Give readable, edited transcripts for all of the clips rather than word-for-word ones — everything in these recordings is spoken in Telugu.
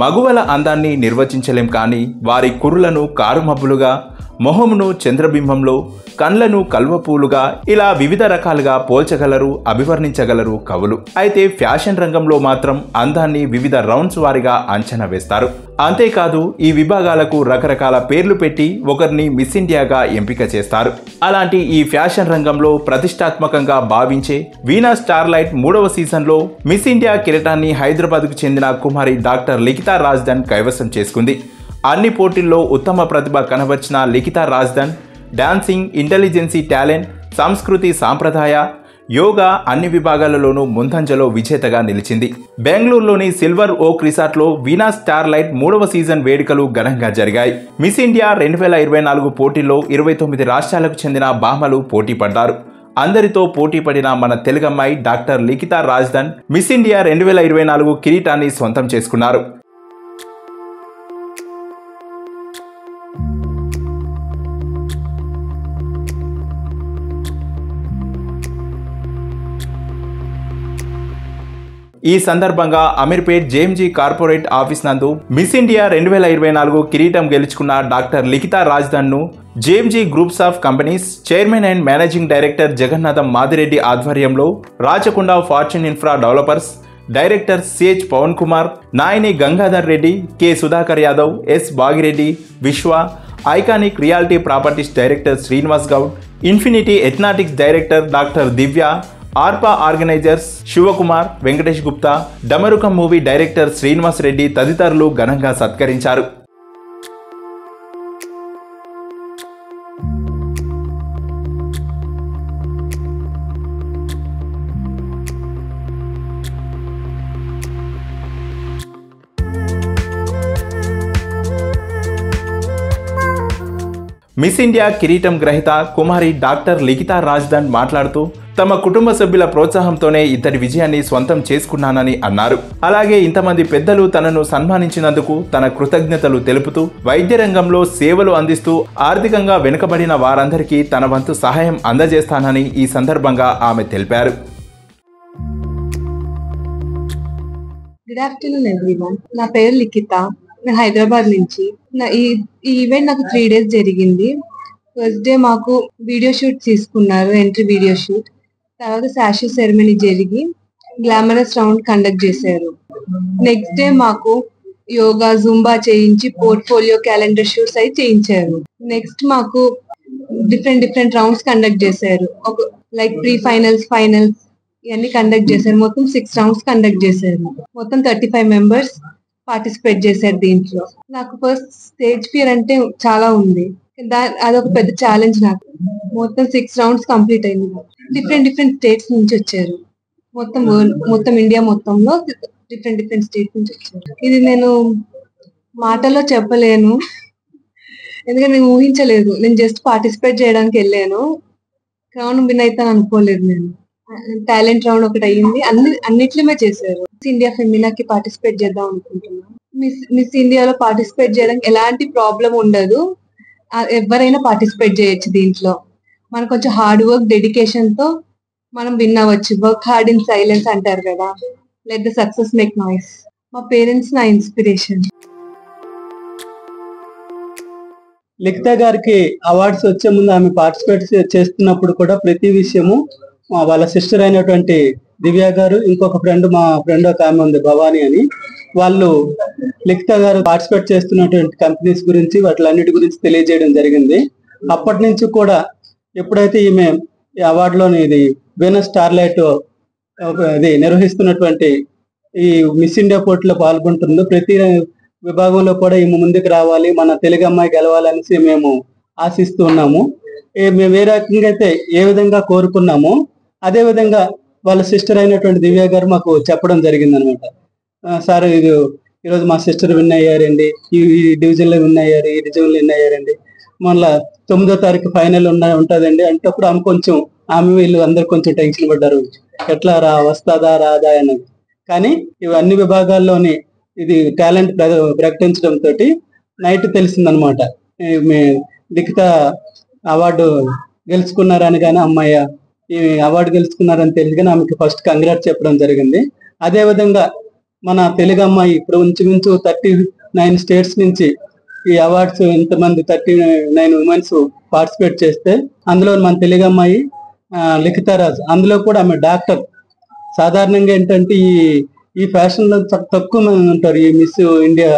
మగువల అందాన్ని నిర్వచించలేం కానీ వారి కుర్రలను కారుమబ్బులుగా, మొహమును చంద్రబింబంలో, కండ్లను కల్వపూలుగా ఇలా వివిధ రకాలుగా పోల్చగలరు, అభివర్ణించగలరు కవులు. అయితే ఫ్యాషన్ రంగంలో మాత్రం అందాన్ని వివిధ రౌండ్స్ వారిగా అంచనా వేస్తారు. అంతేకాదు ఈ విభాగాలకు రకరకాల పేర్లు పెట్టి ఒకరిని మిస్ ఇండియాగా ఎంపిక చేస్తారు. అలాంటి ఈ ఫ్యాషన్ రంగంలో ప్రతిష్టాత్మకంగా భావించే వీనా స్టార్లైట్ 3వ సీజన్లో మిస్ ఇండియా కిరీటాన్ని హైదరాబాద్కు చెందిన కుమారి డాక్టర్ లిఖితా రాజ్దాన్ కైవసం చేసుకుంది. అన్ని పోటీల్లో ఉత్తమ ప్రతిభ కనబర్చిన లిఖితా రాజ్దాన్ డాన్సింగ్, ఇంటెలిజెన్సీ టాలెంట్, సంస్కృతి సాంప్రదాయ, యోగా అన్ని విభాగాలలోనూ ముందంజలో విజేతగా నిలిచింది. బెంగళూరులోని సిల్వర్ ఓక్ రిసార్ట్లో వీనా స్టార్లైట్ 3వ సీజన్ వేడుకలు ఘనంగా జరిగాయి. మిస్ ఇండియా 2024 పోటీల్లో 29 రాష్ట్రాలకు చెందిన భామలు పోటీ పడ్డారు. అందరితో పోటీ పడిన మన తెలుగమ్మాయి doctor Likhita Razdan Miss India 2024 కిరీటాన్ని సొంతం చేసుకున్నారు. ఈ సందర్భంగా అమీర్పేట్ జేఎంజీ కార్పొరేట్ ఆఫీస్ నందు మిస్ ఇండియా 2024 కిరీటం గెలుచుకున్న డాక్టర్ లిఖితా రాజ్దాన్ ను JMG groups of companies chairman and managing director Jagannatham Madireddy ఆధ్వర్యంలో Rachakonda fortune infra developers director CH Pavan Kumar, Nayani Gangadhar Reddy, K Sudhakar Yadav, S Bagireddy, Vishwa, iconic reality properties director Srinivas Goud, infinity ఎథ్నాటిక్స్ director doctor Divya, ఆర్పా organisers Shivakumar, Venkatesh Gupta, Damarukam movie director Srinivas Reddy తదితరులు ఘనంగా సత్కరించారు. మిస్ ఇండియా కిరీటం గ్రహీత కుమారి డాక్టర్ లిఖితా రాజ్దాన్ మాట్లాడుతూ తమ కుటుంబ సభ్యుల ప్రోత్సాహంతోనే ఇతడి విజయాన్ని స్వంతం చేసుకున్నానని అన్నారు. అలాగే ఇంతమంది పెద్దలు తనను సన్మానించినందుకు తన కృతజ్ఞతలు తెలుపుతూ వైద్య రంగంలో సేవలు అందిస్తూ ఆర్థికంగా వెనుకబడిన వారందరికీ తన వంతు సహాయం అందజేస్తానని ఈ సందర్భంగా ఆమె తెలిపారు. Good afternoon everyone. నా పేరు లిఖిత. నేను హైదరాబాద్ నుంచి. ఈ ఈవెంట్ నాకు 3 days జరిగింది. ఫస్ట్ డే మాకు వీడియో షూట్ తీసుకున్నారు, ఎంట్రీ వీడియో షూట్. తర్వాత శాషీ సెరమనీ జరిగి గ్లామరస్ రౌండ్ కండక్ట్ చేశారు. నెక్స్ట్ డే మాకు యోగా, జుంబా చేయించి పోర్ట్ఫోలియో క్యాలెండర్ షూట్స్ అయి చేయించారు. నెక్స్ట్ మాకు డిఫరెంట్ రౌండ్స్ కండక్ట్ చేశారు. లైక్ ప్రీ ఫైనల్స్, ఫైనల్స్ ఇవన్నీ కండక్ట్ చేశారు. మొత్తం 6 rounds కండక్ట్ చేశారు. మొత్తం 35 members పార్టిసిపేట్ చేశారు దీంట్లో. నాకు ఫస్ట్ స్టేజ్ ఫియర్ అంటే చాలా ఉంది. అదొక పెద్ద ఛాలెంజ్ నాకు. మొత్తం 6 rounds కంప్లీట్ అయింది. డిఫరెంట్ స్టేట్స్ నుంచి వచ్చారు. మొత్తం ఇండియా మొత్తంలో డిఫరెంట్ స్టేట్స్ నుంచి వచ్చారు. ఇది నేను మాటల్లో చెప్పలేను, ఎందుకంటే నేను ఊహించలేదు. నేను జస్ట్ పార్టిసిపేట్ చేయడానికి వెళ్ళాను, కావున విన్ అవుతాను అనుకోలేదు. నేను టాలెంట్ రౌండ్ ఒకటి అయ్యింది. అన్నిట్లమే చేశారు. మిస్ ఇండియా ఫెమినాకి పార్టిసిపేట్ చేద్దాం అనుకుంటున్నాను. మిస్ ఇండియాలో పార్టిసిపేట్ చేయడానికి ఎలాంటి ప్రాబ్లం ఉండదు. ఎవరైనా పార్టిసిపేట్ చేయొచ్చు. దీంట్లో మనం కొంచెం హార్డ్ వర్క్, డెడికేషన్ తో మనం విన్ అవ్వచ్చు. వర్క్ హార్డ్ ఇన్ సైలెన్స్ అంటారు కదా, let the success make noise. మా పేరెంట్స్ నా ఇన్స్పిరేషన్. లిఖితా గారికి అవార్డ్స్ వచ్చే ముందు ఆమె పార్టిసిపేట్ చేస్తున్నప్పుడు కూడా ప్రతి విషయము వాళ్ళ సిస్టర్ అయినటువంటి దివ్య గారు, ఇంకొక మా ఫ్రెండ్ ఒక ఆమె ఉంది భవానీ అని, వాళ్ళు లిఖితా గారు పార్టిసిపేట్ చేస్తున్నటువంటి కంపెనీస్ గురించి వాటిలన్నిటి గురించి తెలియజేయడం జరిగింది. అప్పటి నుంచి కూడా ఎప్పుడైతే ఈమె ఈ అవార్డులోని ఇది వీనస్ స్టార్లైట్ ఇది నిర్వహిస్తున్నటువంటి ఈ మిస్ ఇండియా పోటీలో పాల్గొంటుందో ప్రతి విభాగంలో కూడా ఈమె ముందుకు రావాలి, మన తెలుగు అమ్మాయి గెలవాలనేసి మేము ఆశిస్తూ ఉన్నాము. మేము ఏ రకంగా అయితే ఏ విధంగా కోరుకున్నామో అదే విధంగా వాళ్ళ సిస్టర్ అయినటువంటి దివ్య గారు మాకు చెప్పడం జరిగింది అనమాట. సార్ ఈరోజు మా సిస్టర్ విన్ అయ్యారండి, ఈ డివిజన్లో విన్ అయ్యారు, ఈ డివిజన్లో విన్ అయ్యారండి, మళ్ళీ 9వ తారీఖు ఫైనల్ ఉంటుందండి అంటప్పుడు ఆమె వీళ్ళు అందరు కొంచెం టెన్షన్ పడ్డారు, ఎట్లా వస్తుందా రాదా అనేది. కానీ ఇవి అన్ని విభాగాల్లోని ఇది టాలెంట్ ప్రకటించడంతో నైట్ తెలిసిందనమాట. లిఖిత అవార్డు గెలుచుకున్నారని కానీ అమ్మాయి ఈ అవార్డు గెలుచుకున్నారని తెలిసి కానీ ఆమెకి ఫస్ట్ కంగ్రాట్స్ చెప్పడం జరిగింది. అదేవిధంగా మన తెలుగు అమ్మాయి ఇప్పుడు ఇంచుమించు 39 స్టేట్స్ నుంచి ఈ అవార్డ్స్ ఇంతమంది 39 ఉమెన్స్ పార్టిసిపేట్ చేస్తే అందులో మన తెలుగు అమ్మాయి లిఖితారాజ్, అందులో కూడా ఆమె డాక్టర్. సాధారణంగా ఏంటంటే ఈ ఫ్యాషన్ లో తక్కువ మంది ఉంటారు. ఈ మిస్ ఇండియా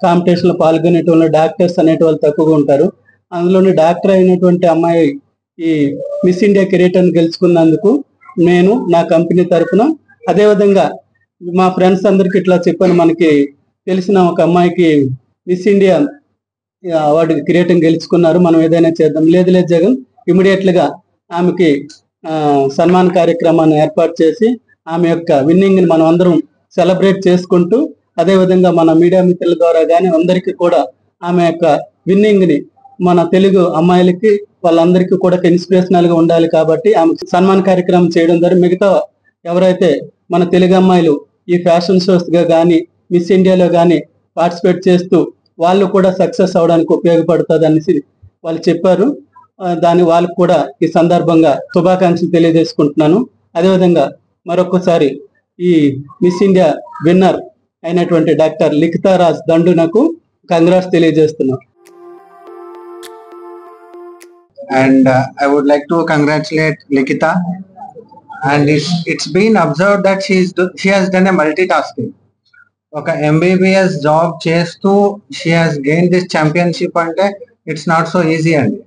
కాంపిటీషన్ లో పాల్గొనేటువంటి డాక్టర్స్ అనేటువంటి తక్కువగా ఉంటారు. అందులోని డాక్టర్ అయినటువంటి అమ్మాయి ఈ మిస్ ఇండియా కిరీటాన్ని గెలుచుకున్నందుకు నేను నా కంపెనీ తరఫున, అదేవిధంగా మా ఫ్రెండ్స్ అందరికి ఇట్లా చెప్పాను, మనకి తెలిసిన ఒక అమ్మాయికి మిస్ ఇండియా అవార్డు కిరీటం గెలుచుకున్నారు, మనం ఏదైనా చేద్దాం. లేదు జగన్, ఇమీడియట్ గా ఆమెకి సన్మాన కార్యక్రమాన్ని ఏర్పాటు చేసి ఆమె యొక్క విన్నింగ్ ని మనం అందరం సెలబ్రేట్ చేసుకుంటూ, అదేవిధంగా మన మీడియా మిత్రుల ద్వారా కానీ అందరికీ కూడా ఆమె యొక్క విన్నింగ్ ని మన తెలుగు అమ్మాయిలకి వాళ్ళందరికీ కూడా ఇన్స్పిరేషనల్ గా ఉండాలి కాబట్టి ఆమె సన్మాన కార్యక్రమం చేయడం ద్వారా మిగతా ఎవరైతే మన తెలుగు అమ్మాయిలు ఈ ఫ్యాషన్ షోస్ గా కానీ మిస్ ఇండియాలో కానీ పార్టిసిపేట్ చేస్తూ వాళ్ళు కూడా సక్సెస్ అవడానికి ఉపయోగపడుతుంది అనేసి వాళ్ళు చెప్పారు. దాని వాళ్ళకు కూడా ఈ సందర్భంగా శుభాకాంక్షలు తెలియజేసుకుంటున్నాను. అదేవిధంగా మరొకసారి ఈ మిస్ ఇండియా విన్నర్ అయినటువంటి డాక్టర్ లిఖితారాజ్ దండునకు కంగ్రాట్స్ తెలియజేస్తున్నాను. And I would like to congratulate Likita. And it's been observed that she has done a multitasking. Okay, MBBS job chestu she has gained this championship ante it's not so easy and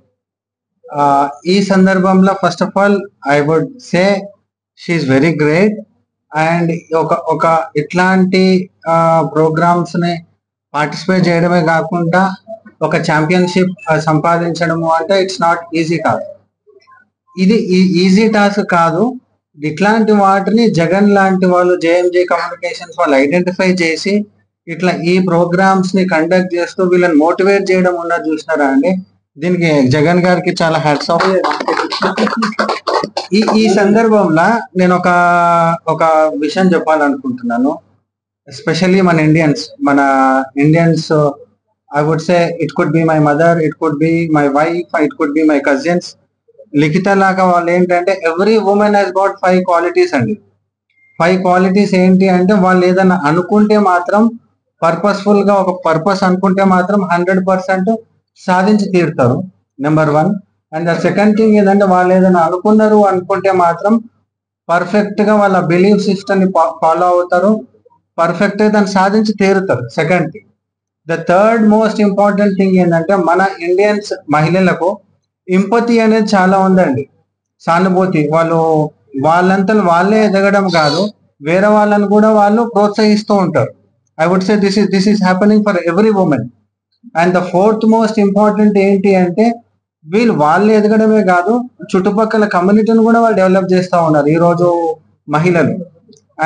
ee sandarbhamlo first of all I would say she is very great. And oka itlanti programs ne participate cheyadame kaakunda ఒక ఛాంపియన్షిప్ సంపాదించడము అంటే ఇట్స్ నాట్ ఈజీ కాదు. ఇది ఈజీ టాస్క్ కాదు. ఇట్లాంటి వాటిని జగన్ లాంటి వాళ్ళు, జేఎంజే కమ్యూనికేషన్స్ వాళ్ళు ఐడెంటిఫై చేసి ఇట్లా ఈ ప్రోగ్రామ్స్ ని కండక్ట్ చేస్తూ వీళ్ళని మోటివేట్ చేయడం ఉన్నది చూసినారా అండి. దీనికి జగన్ గారికి చాలా హ్యాట్స్ ఆఫ్. ఈ సందర్భంలో నేను ఒక విషయం చెప్పాలనుకుంటున్నాను. ఎస్పెషల్లీ మన Indians I would say it could be my mother, it could be my wife, it could be my cousins. Likhita లాగా వాళ్ళు ఏంటంటే every woman has got 5 qualities అండి. 5 క్వాలిటీస్ ఏంటి అంటే వాళ్ళు ఏదైనా అనుకుంటే మాత్రం పర్పస్ఫుల్ గా ఒక పర్పస్ అనుకుంటే మాత్రం 100% సాధించి తీరుతారు. Number 1. And the second thing ఏంటంటే వాళ్ళు ఏదైనా అనుకుంటే మాత్రం పర్ఫెక్ట్ గా వాళ్ళ బిలీఫ్ సిస్టమ్ ని ఫాలో అవుతారు, పర్ఫెక్ట్ గా దాన్ని సాధించి తీరుతారు. Second thing. The third most important thing ఏంటంటే మన ఇండియన్స్ మహిళలకు ఎంపతి అనేది చాలా ఉందండి, సానుభూతి. వాళ్ళంతా వాళ్ళే ఎదగడం కాదు, వేరే వాళ్ళని కూడా వాళ్ళు ప్రోత్సహిస్తూ ఉంటారు. I would say this is happening for every woman. And the fourth most important ఏంటి అంటే వాళ్ళు ఎదగడమే కాదు, చుట్టుపక్కల కమ్యూనిటీని కూడా వాళ్ళు డెవలప్ చేస్తూ ఉన్నారు ఈరోజు మహిళలు.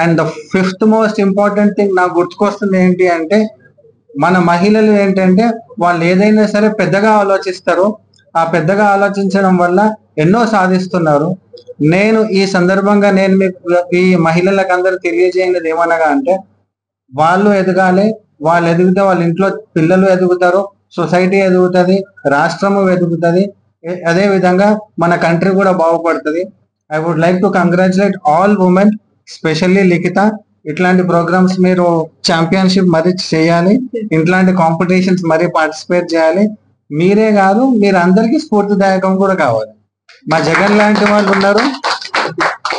And the fifth most important thing నాకు గుర్తుకొస్తుంది ఏంటి అంటే మన మహిళలు ఏంటంటే వాళ్ళు ఏదైనా సరే పెద్దగా ఆలోచిస్తారు. ఆ పెద్దగా ఆలోచించడం వల్ల ఎన్నో సాధిస్తున్నారు. నేను ఈ సందర్భంగా మీకు ఈ మహిళలకు అందరూ తెలియజేయనిది ఏమనగా అంటే వాళ్ళు ఎదగాలి. వాళ్ళు ఎదిగితే వాళ్ళ ఇంట్లో పిల్లలు ఎదుగుతారు, సొసైటీ ఎదుగుతుంది, రాష్ట్రము ఎదుగుతుంది, అదే విధంగా మన కంట్రీ కూడా బాగుపడుతుంది. I would like to congratulate all women, specially Likhita. ఇట్లాంటి ప్రోగ్రామ్స్ మీరు ఛాంపియన్షిప్ మరి చేయాలి, ఇట్లాంటి కాంపిటీషన్స్ మరి పార్టిసిపేట్ చేయాలి. మీరే కాదు, మీరు అందరికీ స్ఫూర్తిదాయకం కూడా కావాలి. మా జగన్ లాంటి వాళ్ళు ఉన్నారు,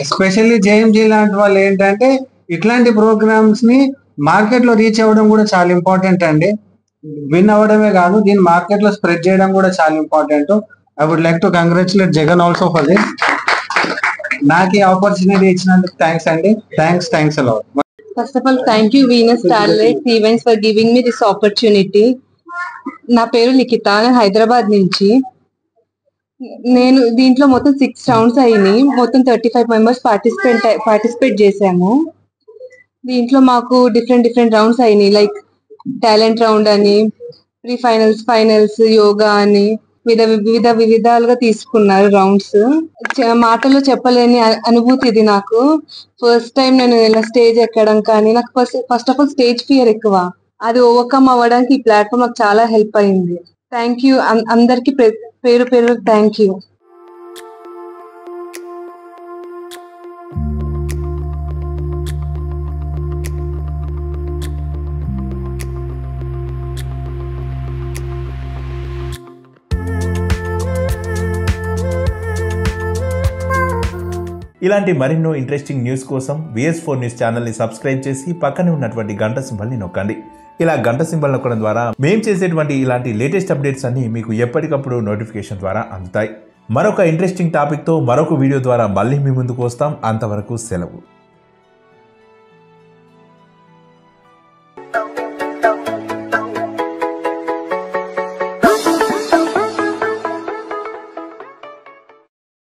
ఎస్పెషల్లీ జేఎంజీ లాంటి వాళ్ళు ఏంటంటే ఇట్లాంటి ప్రోగ్రామ్స్ ని మార్కెట్ లో రీచ్ అవ్వడం కూడా చాలా ఇంపార్టెంట్ అండి. విన్ అవ్వడమే కాదు, దీన్ని మార్కెట్ లో స్ప్రెడ్ చేయడం కూడా చాలా important. I would like to congratulate Jagan also for this. నాకు ఈ ఆపర్చునిటీ ఇచ్చినందుకు థ్యాంక్స్ అండి. Thanks a lot. First of all thank you Venus starlight events for giving me this opportunity. నా పేరు లిఖిత, నేను హైదరాబాద్ నుంచి. నేను దీంట్లో మొత్తం 6 రౌండ్స్ అయినాయి. మొత్తం 35 మెంబర్స్ పార్టిసిపేట్ చేసాము. దీంట్లో మాకు డిఫరెంట్ రౌండ్స్ అయినాయి. లైక్ టాలెంట్ రౌండ్ అని, ప్రీ ఫైనల్స్, ఫైనల్స్, యోగా అని వివిధాలుగా తీసుకున్నారు రౌండ్స్. మాటల్లో చెప్పలేని అనుభూతి ఇది నాకు. ఫస్ట్ టైం నేను ఇలా స్టేజ్ ఎక్కడం, కానీ నాకు first of all stage fear ఎక్కువ. అది ఓవర్కమ్ అవ్వడానికి ఈ ప్లాట్ఫామ్ నాకు చాలా హెల్ప్ అయింది. థ్యాంక్ యూ అందరికి పేరు థ్యాంక్ యూ. ఇలాంటి మరెన్నో ఇంట్రెస్టింగ్ న్యూస్ కోసం VS4 న్యూస్ ఛానల్ని సబ్స్క్రైబ్ చేసి పక్కనే ఉన్నటువంటి గంట సింబల్ని నొక్కండి. ఇలా గంట సింబల్ నొక్కడం ద్వారా మేము చేసేటువంటి ఇలాంటి లేటెస్ట్ అప్డేట్స్ అన్ని మీకు ఎప్పటికప్పుడు నోటిఫికేషన్ ద్వారా అందుతాయి. మరొక ఇంట్రెస్టింగ్ టాపిక్తో మరొక వీడియో ద్వారా మళ్ళీ మీ ముందుకు వస్తాం. అంతవరకు సెలవు.